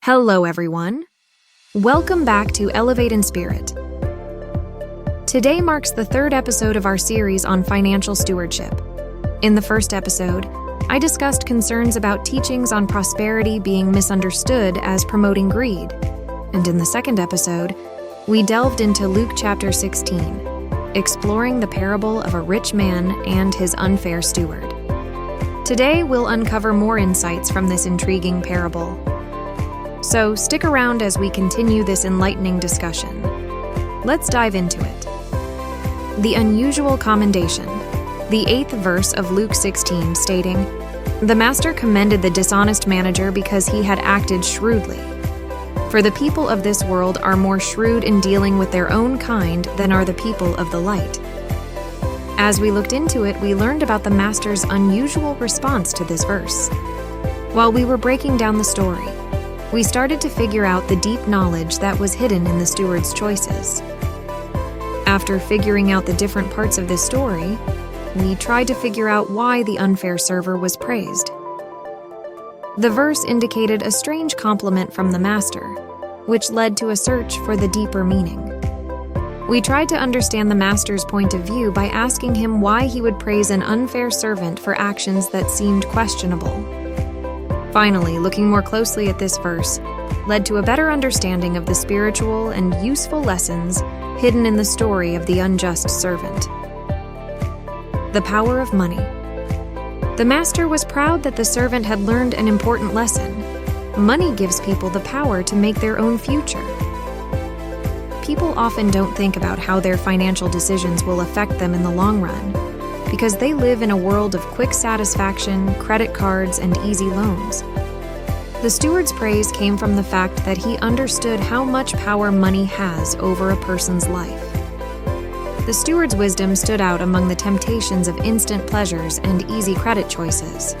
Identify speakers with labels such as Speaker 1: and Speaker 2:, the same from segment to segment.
Speaker 1: Hello everyone. Welcome back to Elevate in Spirit. Today marks the third episode of our series on financial stewardship. In the first episode, I discussed concerns about teachings on prosperity being misunderstood as promoting greed. And in the second episode, we delved into Luke chapter 16, exploring the parable of a rich man and his unfair steward. Today, we'll uncover more insights from this intriguing parable. So stick around as we continue this enlightening discussion. Let's dive into it. The unusual commendation. The 8th verse of Luke 16 stating, "The master commended the dishonest manager because he had acted shrewdly. For the people of this world are more shrewd in dealing with their own kind than are the people of the light." As we looked into it, we learned about the master's unusual response to this verse. While we were breaking down the story, we started to figure out the deep knowledge that was hidden in the steward's choices. After figuring out the different parts of this story, we tried to figure out why the unfair server was praised. The verse indicated a strange compliment from the master, which led to a search for the deeper meaning. We tried to understand the master's point of view by asking him why he would praise an unfair servant for actions that seemed questionable. Finally, looking more closely at this verse led to a better understanding of the spiritual and useful lessons hidden in the story of the unjust servant. The power of money. The master was proud that the servant had learned an important lesson. Money gives people the power to make their own future. People often don't think about how their financial decisions will affect them in the long run, because they live in a world of quick satisfaction, credit cards, and easy loans. The steward's praise came from the fact that he understood how much power money has over a person's life. The steward's wisdom stood out among the temptations of instant pleasures and easy credit choices.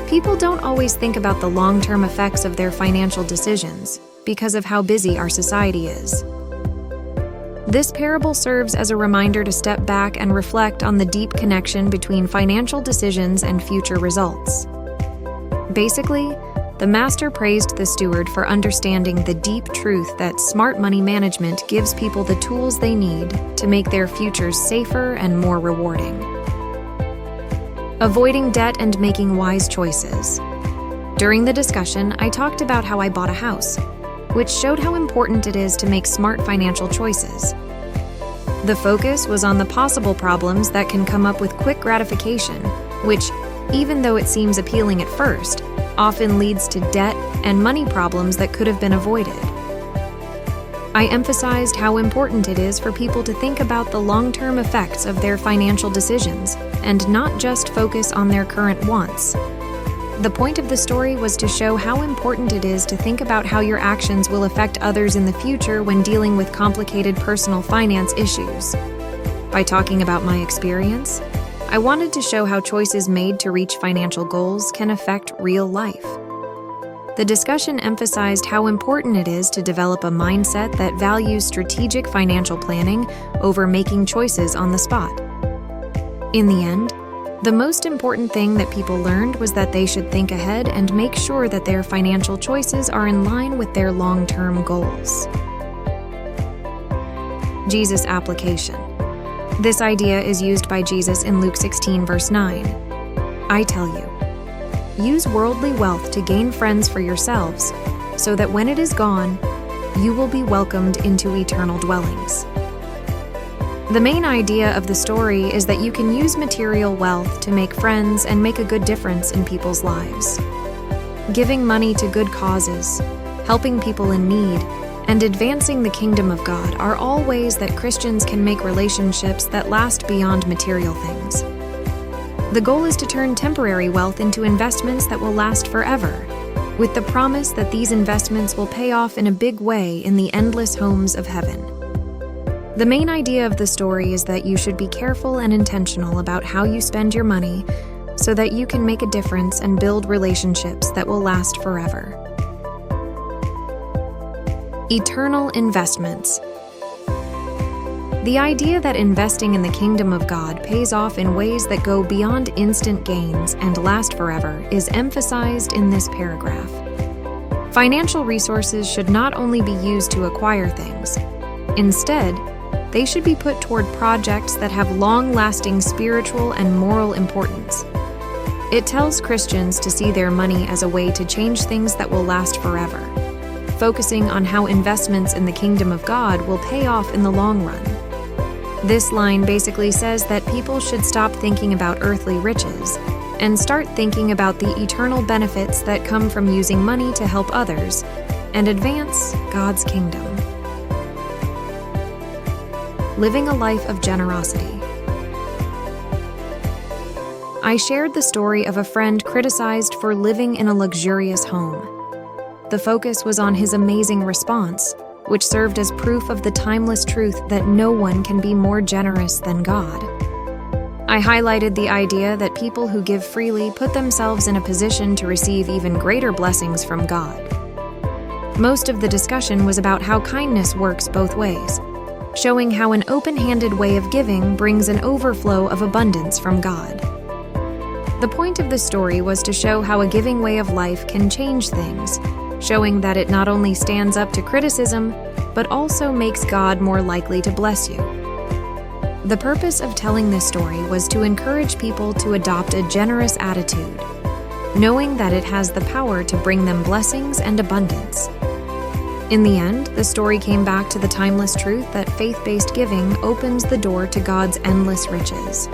Speaker 1: People don't always think about the long-term effects of their financial decisions because of how busy our society is. This parable serves as a reminder to step back and reflect on the deep connection between financial decisions and future results. Basically, the master praised the steward for understanding the deep truth that smart money management gives people the tools they need to make their futures safer and more rewarding. Avoiding debt and making wise choices. During the discussion, I talked about how I bought a house, which showed how important it is to make smart financial choices. The focus was on the possible problems that can come up with quick gratification, which, even though it seems appealing at first, often leads to debt and money problems that could have been avoided. I emphasized how important it is for people to think about the long-term effects of their financial decisions and not just focus on their current wants. The point of the story was to show how important it is to think about how your actions will affect others in the future when dealing with complicated personal finance issues. By talking about my experience, I wanted to show how choices made to reach financial goals can affect real life. The discussion emphasized how important it is to develop a mindset that values strategic financial planning over making choices on the spot. In the end, the most important thing that people learned was that they should think ahead and make sure that their financial choices are in line with their long-term goals. Jesus application. This idea is used by Jesus in Luke 16, verse 9. "I tell you, use worldly wealth to gain friends for yourselves, so that when it is gone, you will be welcomed into eternal dwellings." The main idea of the story is that you can use material wealth to make friends and make a good difference in people's lives. Giving money to good causes, helping people in need, and advancing the kingdom of God are all ways that Christians can make relationships that last beyond material things. The goal is to turn temporary wealth into investments that will last forever, with the promise that these investments will pay off in a big way in the endless homes of heaven. The main idea of the story is that you should be careful and intentional about how you spend your money so that you can make a difference and build relationships that will last forever. Eternal investments. The idea that investing in the kingdom of God pays off in ways that go beyond instant gains and last forever is emphasized in this paragraph. Financial resources should not only be used to acquire things. Instead, they should be put toward projects that have long-lasting spiritual and moral importance. It tells Christians to see their money as a way to change things that will last forever, focusing on how investments in the kingdom of God will pay off in the long run. This line basically says that people should stop thinking about earthly riches and start thinking about the eternal benefits that come from using money to help others and advance God's kingdom. Living a life of generosity. I shared the story of a friend criticized for living in a luxurious home. The focus was on his amazing response, which served as proof of the timeless truth that no one can be more generous than God. I highlighted the idea that people who give freely put themselves in a position to receive even greater blessings from God. Most of the discussion was about how kindness works both ways, showing how an open-handed way of giving brings an overflow of abundance from God. The point of the story was to show how a giving way of life can change things, showing that it not only stands up to criticism, but also makes God more likely to bless you. The purpose of telling this story was to encourage people to adopt a generous attitude, knowing that it has the power to bring them blessings and abundance. In the end, the story came back to the timeless truth that faith-based giving opens the door to God's endless riches.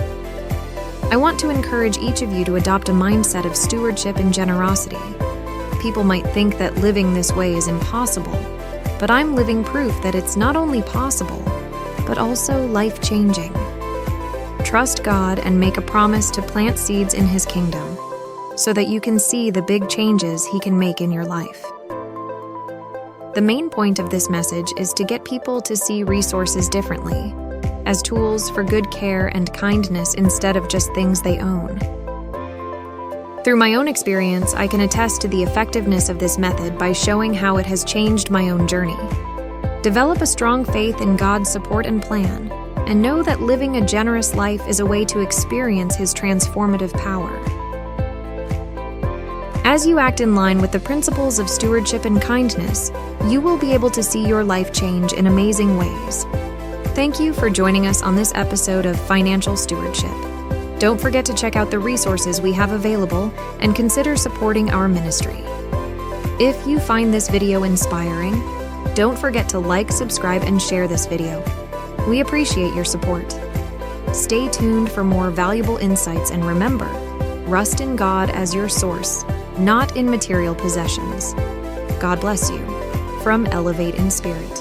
Speaker 1: I want to encourage each of you to adopt a mindset of stewardship and generosity. People might think that living this way is impossible, but I'm living proof that it's not only possible, but also life-changing. Trust God and make a promise to plant seeds in His kingdom, so that you can see the big changes He can make in your life. The main point of this message is to get people to see resources differently, as tools for good care and kindness instead of just things they own. Through my own experience, I can attest to the effectiveness of this method by showing how it has changed my own journey. Develop a strong faith in God's support and plan, and know that living a generous life is a way to experience His transformative power. As you act in line with the principles of stewardship and kindness, you will be able to see your life change in amazing ways. Thank you for joining us on this episode of Financial Stewardship. Don't forget to check out the resources we have available and consider supporting our ministry. If you find this video inspiring, don't forget to like, subscribe, and share this video. We appreciate your support. Stay tuned for more valuable insights, and remember, rest in God as your source, not in material possessions. God bless you. From 𝗿𝗵𝗋 in Spirit.